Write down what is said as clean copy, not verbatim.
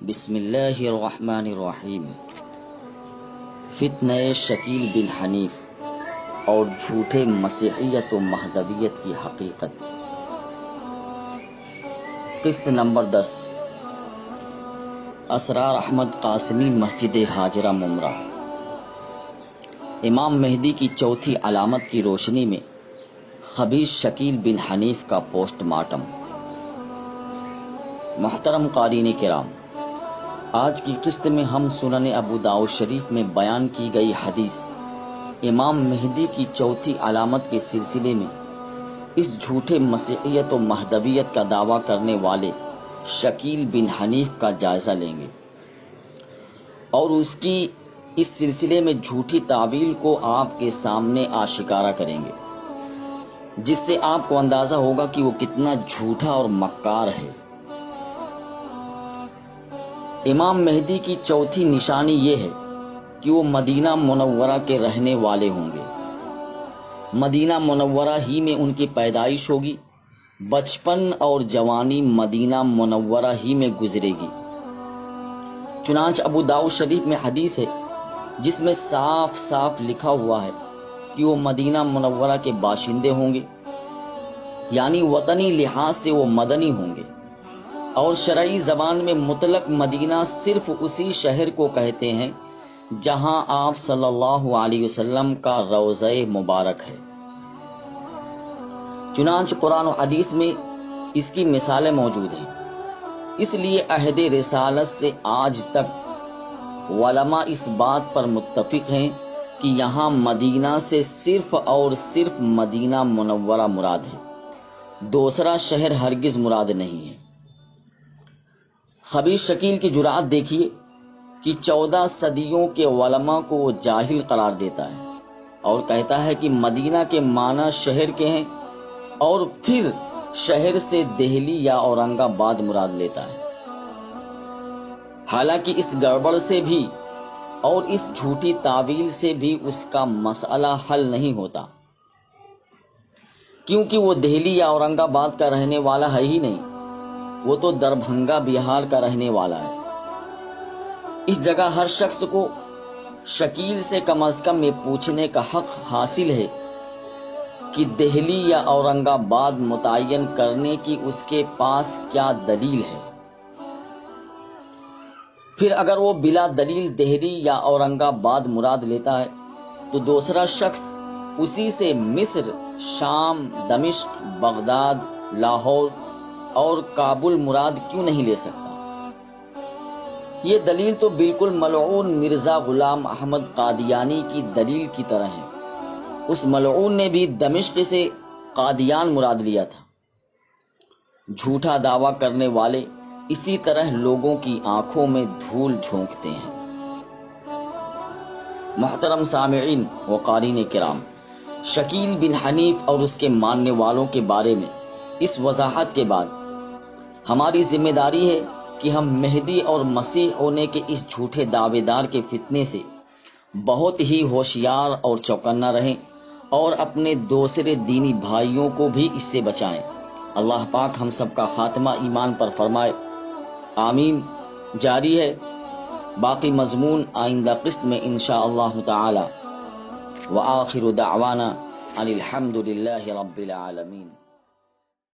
بسم اللہ الرحمن الرحیم۔ فتنہ شکیل بن حنیف اور جھوٹے مسیحیت و مہدویت کی حقیقت۔ قسط نمبر 10، اسرار احمد قاسمی، مسجد ہاجرہ ممرہ۔ امام مہدی کی چوتھی علامت کی روشنی میں خبیث شکیل بن حنیف کا پوسٹ مارٹم۔ محترم قارئین کرام، آج کی قسط میں ہم سنن ابو داؤد شریف میں بیان کی گئی حدیث امام مہدی کی چوتھی علامت کے سلسلے میں اس جھوٹے مسیحیت و مہدویت کا دعویٰ کرنے والے شکیل بن حنیف کا جائزہ لیں گے اور اس کی اس سلسلے میں جھوٹی تعویل کو آپ کے سامنے آشکارا کریں گے، جس سے آپ کو اندازہ ہوگا کہ وہ کتنا جھوٹا اور مکار ہے۔ امام مہدی کی چوتھی نشانی یہ ہے کہ وہ مدینہ منورہ کے رہنے والے ہوں گے۔ مدینہ منورہ ہی میں ان کی پیدائش ہوگی، بچپن اور جوانی مدینہ منورہ ہی میں گزرے گی۔ چنانچہ ابو داؤد شریف میں حدیث ہے جس میں صاف صاف لکھا ہوا ہے کہ وہ مدینہ منورہ کے باشندے ہوں گے، یعنی وطنی لحاظ سے وہ مدنی ہوں گے، اور شرعی زبان میں مطلق مدینہ صرف اسی شہر کو کہتے ہیں جہاں آپ صلی اللہ علیہ وسلم کا روضہ مبارک ہے۔ چنانچہ قرآن و حدیث میں اس کی مثالیں موجود ہیں۔ اس لیے عہد رسالت سے آج تک علماء اس بات پر متفق ہیں کہ یہاں مدینہ سے صرف اور صرف مدینہ منورہ مراد ہے، دوسرا شہر ہرگز مراد نہیں ہے۔ خبیث شکیل کی جرأت دیکھیے کہ 14 صدیوں کے علماء کو وہ جاہل قرار دیتا ہے اور کہتا ہے کہ مدینہ کے معنی شہر کے ہیں، اور پھر شہر سے دہلی یا اورنگ آباد مراد لیتا ہے۔ حالانکہ اس گڑبڑ سے بھی اور اس جھوٹی تعویل سے بھی اس کا مسئلہ حل نہیں ہوتا، کیونکہ وہ دہلی یا اورنگ آباد کا رہنے والا ہے ہی نہیں، وہ تو دربھنگا بہار کا رہنے والا ہے۔ اس جگہ ہر شخص کو شکیل سے کم از کم یہ پوچھنے کا حق حاصل ہے کہ دہلی یا اورنگ آباد متعین کرنے کی اس کے پاس کیا دلیل ہے۔ پھر اگر وہ بلا دلیل دہلی یا اورنگ آباد مراد لیتا ہے تو دوسرا شخص اسی سے مصر، شام، دمشق، بغداد، لاہور اور کابل مراد کیوں نہیں لے سکتا؟ یہ دلیل تو بالکل ملعون مرزا غلام احمد قادیانی کی دلیل کی طرح ہے۔ اس ملعون نے بھی دمشق سے قادیان مراد لیا تھا۔ جھوٹا دعویٰ کرنے والے اسی طرح لوگوں کی آنکھوں میں دھول جھونکتے ہیں۔ محترم سامعین و قارئین کرام، شکیل بن حنیف اور اس کے ماننے والوں کے بارے میں اس وضاحت کے بعد ہماری ذمہ داری ہے کہ ہم مہدی اور مسیح ہونے کے اس جھوٹے دعوے دار کے فتنے سے بہت ہی ہوشیار اور چوکنا رہیں اور اپنے دوسرے دینی بھائیوں کو بھی اس سے بچائیں۔ اللہ پاک ہم سب کا خاتمہ ایمان پر فرمائے، آمین۔ جاری ہے باقی مضمون آئندہ قسط میں انشاءاللہ تعالی۔ وآخر دعوانا ان الحمد للہ رب العالمین۔